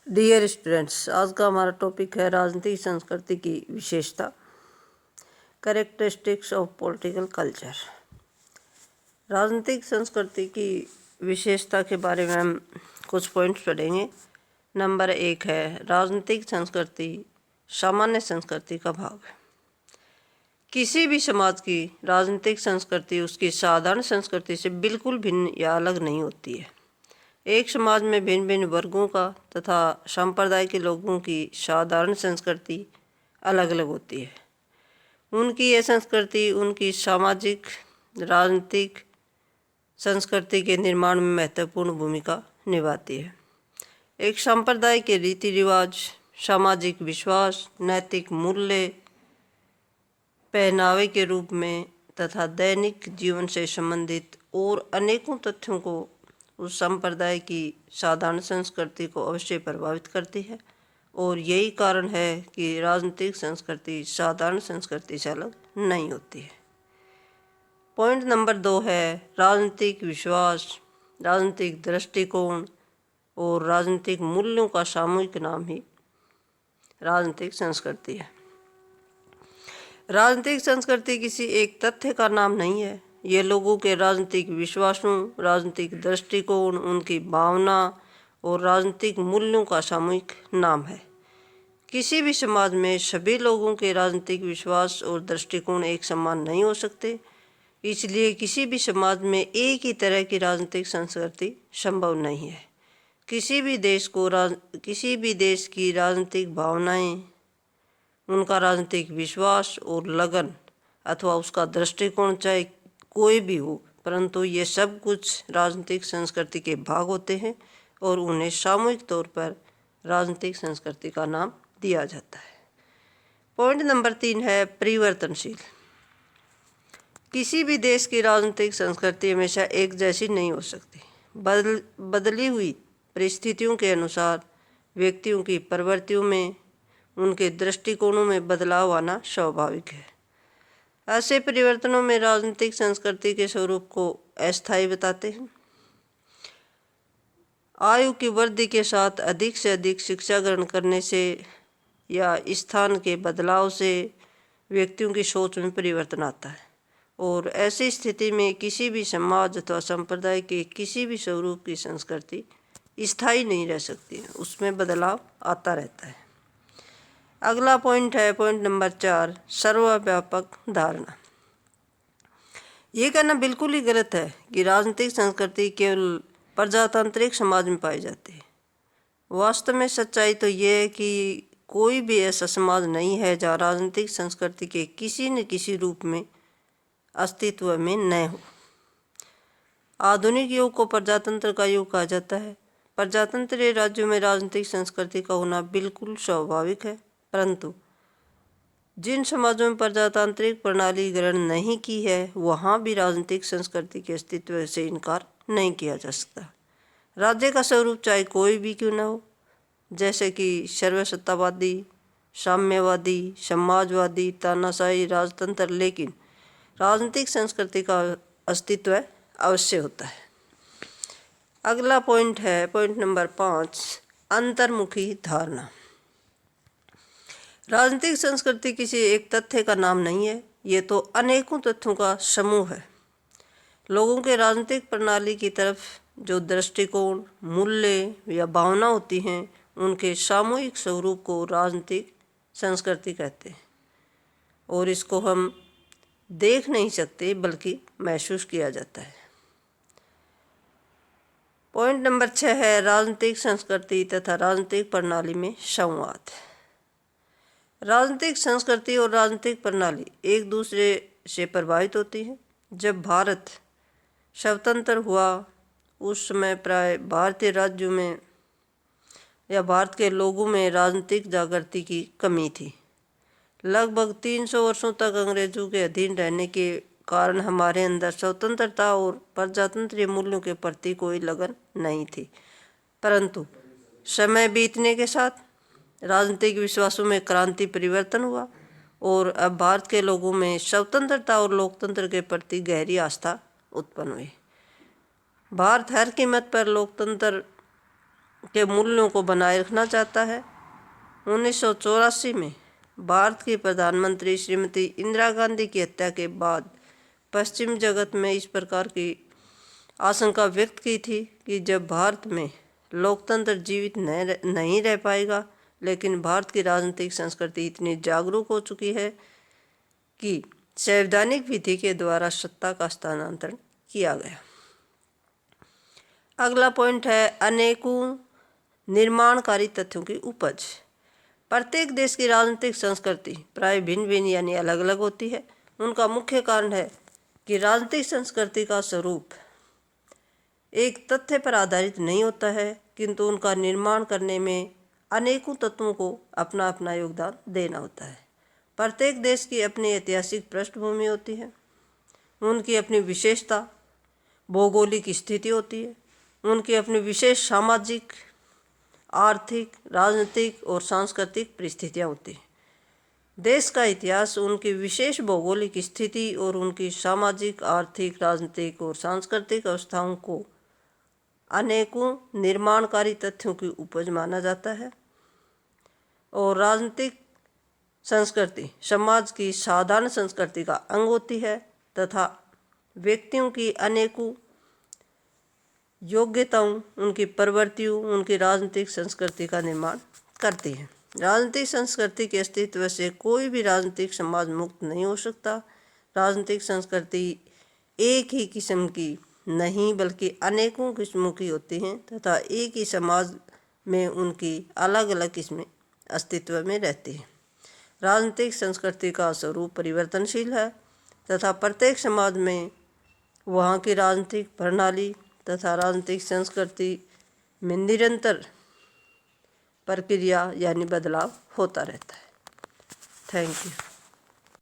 Dear students, आज का हमारा टॉपिक है राजनीतिक संस्कृति की विशेषता, कैरेक्टरिस्टिक्स ऑफ पॉलिटिकल कल्चर। राजनीतिक संस्कृति की विशेषता के बारे में हम कुछ पॉइंट्स पढ़ेंगे। नंबर 1 है राजनीतिक संस्कृति सामान्य संस्कृति का भाग है। किसी भी समाज की राजनीतिक संस्कृति उसकी साधारण संस्कृति से बिल्कुल भिन्न या अलग नहीं होती है। एक समाज में भिन्न भिन्न वर्गों का तथा संप्रदाय के लोगों की साधारण संस्कृति अलग अलग होती है। उनकी यह संस्कृति उनकी सामाजिक राजनीतिक संस्कृति के निर्माण में महत्वपूर्ण भूमिका निभाती है। एक संप्रदाय के रीति रिवाज, सामाजिक विश्वास, नैतिक मूल्य, पहनावे के रूप में तथा दैनिक जीवन से संबंधित और अनेकों तथ्यों को उस संप्रदाय की साधारण संस्कृति को अवश्य प्रभावित करती है और यही कारण है कि राजनीतिक संस्कृति साधारण संस्कृति से अलग नहीं होती है। पॉइंट नंबर 2 है राजनीतिक विश्वास, राजनीतिक दृष्टिकोण और राजनीतिक मूल्यों का सामूहिक नाम ही राजनीतिक संस्कृति है। राजनीतिक संस्कृति किसी एक तथ्य का नाम नहीं है। ये लोगों के राजनीतिक विश्वासों, राजनीतिक दृष्टिकोण, उनकी भावना और राजनीतिक मूल्यों का सामूहिक नाम है। किसी भी समाज में सभी लोगों के राजनीतिक विश्वास और दृष्टिकोण एक समान नहीं हो सकते, इसलिए किसी भी समाज में एक ही तरह की राजनीतिक संस्कृति संभव नहीं है। किसी भी देश की राजनीतिक भावनाएं, उनका राजनीतिक विश्वास और लगन अथवा उसका दृष्टिकोण चाहे कोई भी हो, परंतु ये सब कुछ राजनीतिक संस्कृति के भाग होते हैं और उन्हें सामूहिक तौर पर राजनीतिक संस्कृति का नाम दिया जाता है। पॉइंट नंबर 3 है परिवर्तनशील। किसी भी देश की राजनीतिक संस्कृति हमेशा एक जैसी नहीं हो सकती। बदली हुई परिस्थितियों के अनुसार व्यक्तियों की प्रवृत्तियों में, उनके दृष्टिकोणों में बदलाव आना स्वाभाविक है। ऐसे परिवर्तनों में राजनीतिक संस्कृति के स्वरूप को अस्थायी बताते हैं। आयु की वृद्धि के साथ अधिक से अधिक शिक्षा ग्रहण करने से या स्थान के बदलाव से व्यक्तियों की सोच में परिवर्तन आता है और ऐसी स्थिति में किसी भी समाज अथवा संप्रदाय के किसी भी स्वरूप की संस्कृति स्थायी नहीं रह सकती है, उसमें बदलाव आता रहता है। अगला पॉइंट है पॉइंट नंबर 4 सर्वव्यापक धारणा। ये कहना बिल्कुल ही गलत है कि राजनीतिक संस्कृति केवल प्रजातांत्रिक समाज में पाई जाती है। वास्तव में सच्चाई तो ये है कि कोई भी ऐसा समाज नहीं है जहाँ राजनीतिक संस्कृति के किसी न किसी रूप में अस्तित्व में न हो। आधुनिक युग को प्रजातंत्र का युग कहा जाता है। प्रजातंत्रीय राज्यों में राजनीतिक संस्कृति का होना बिल्कुल स्वाभाविक है, परंतु जिन समाजों में प्रजातांत्रिक प्रणाली ग्रहण नहीं की है वहाँ भी राजनीतिक संस्कृति के अस्तित्व से इनकार नहीं किया जा सकता। राज्य का स्वरूप चाहे कोई भी क्यों न हो, जैसे कि सर्वसत्तावादी, साम्यवादी, समाजवादी, तानाशाही राजतंत्र, लेकिन राजनीतिक संस्कृति का अस्तित्व अवश्य होता है। अगला पॉइंट है पॉइंट नंबर 5 अंतर्मुखी धारणा। राजनीतिक संस्कृति किसी एक तथ्य का नाम नहीं है, ये तो अनेकों तथ्यों का समूह है। लोगों के राजनीतिक प्रणाली की तरफ जो दृष्टिकोण, मूल्य या भावना होती हैं, उनके सामूहिक स्वरूप को राजनीतिक संस्कृति कहते हैं और इसको हम देख नहीं सकते बल्कि महसूस किया जाता है। पॉइंट नंबर 6 है राजनीतिक संस्कृति तथा राजनीतिक प्रणाली में संवाद। राजनीतिक संस्कृति और राजनीतिक प्रणाली एक दूसरे से प्रभावित होती हैं। जब भारत स्वतंत्र हुआ उस समय प्राय भारतीय राज्यों में या भारत के लोगों में राजनीतिक जागृति की कमी थी। लगभग 300 वर्षों तक अंग्रेजों के अधीन रहने के कारण हमारे अंदर स्वतंत्रता और प्रजातंत्रीय मूल्यों के प्रति कोई लगन नहीं थी, परंतु समय बीतने के साथ राजनीतिक विश्वासों में क्रांति परिवर्तन हुआ और अब भारत के लोगों में स्वतंत्रता और लोकतंत्र के प्रति गहरी आस्था उत्पन्न हुई। भारत हर कीमत पर लोकतंत्र के मूल्यों को बनाए रखना चाहता है। 1984 में भारत की प्रधानमंत्री श्रीमती इंदिरा गांधी की हत्या के बाद पश्चिम जगत में इस प्रकार की आशंका व्यक्त की थी कि जब भारत में लोकतंत्र जीवित नहीं रह पाएगा, लेकिन भारत की राजनीतिक संस्कृति इतनी जागरूक हो चुकी है कि संवैधानिक विधि के द्वारा सत्ता का स्थानांतरण किया गया। अगला पॉइंट है अनेकों निर्माणकारी तथ्यों की उपज। प्रत्येक देश की राजनीतिक संस्कृति प्राय भिन्न भिन्न यानी अलग अलग होती है। उनका मुख्य कारण है कि राजनीतिक संस्कृति का स्वरूप एक तथ्य पर आधारित नहीं होता है, किंतु उनका निर्माण करने में अनेकों तत्वों को अपना अपना योगदान देना होता है। प्रत्येक देश की अपनी ऐतिहासिक पृष्ठभूमि होती है, उनकी अपनी विशेषता भौगोलिक स्थिति होती है, उनकी अपनी विशेष सामाजिक, आर्थिक, राजनीतिक और सांस्कृतिक परिस्थितियाँ होती हैं। देश का इतिहास उनकी विशेष भौगोलिक स्थिति और उनकी सामाजिक, आर्थिक, राजनीतिक और सांस्कृतिक अवस्थाओं को अनेकों निर्माणकारी तथ्यों की उपज माना जाता है। और राजनीतिक संस्कृति समाज की साधारण संस्कृति का अंग होती है तथा व्यक्तियों की अनेकों योग्यताओं, उनकी प्रवृत्तियों, उनकी राजनीतिक संस्कृति का निर्माण करती है। राजनीतिक संस्कृति के अस्तित्व से कोई भी राजनीतिक समाज मुक्त नहीं हो सकता। राजनीतिक संस्कृति एक ही किस्म की नहीं बल्कि अनेकों किस्मों की होती हैं तथा एक ही समाज में उनकी अलग अलग किस्में अस्तित्व में रहती हैं। राजनीतिक संस्कृति का स्वरूप परिवर्तनशील है तथा प्रत्येक समाज में वहाँ की राजनीतिक प्रणाली तथा राजनीतिक संस्कृति में निरंतर प्रक्रिया यानी बदलाव होता रहता है। Thank you.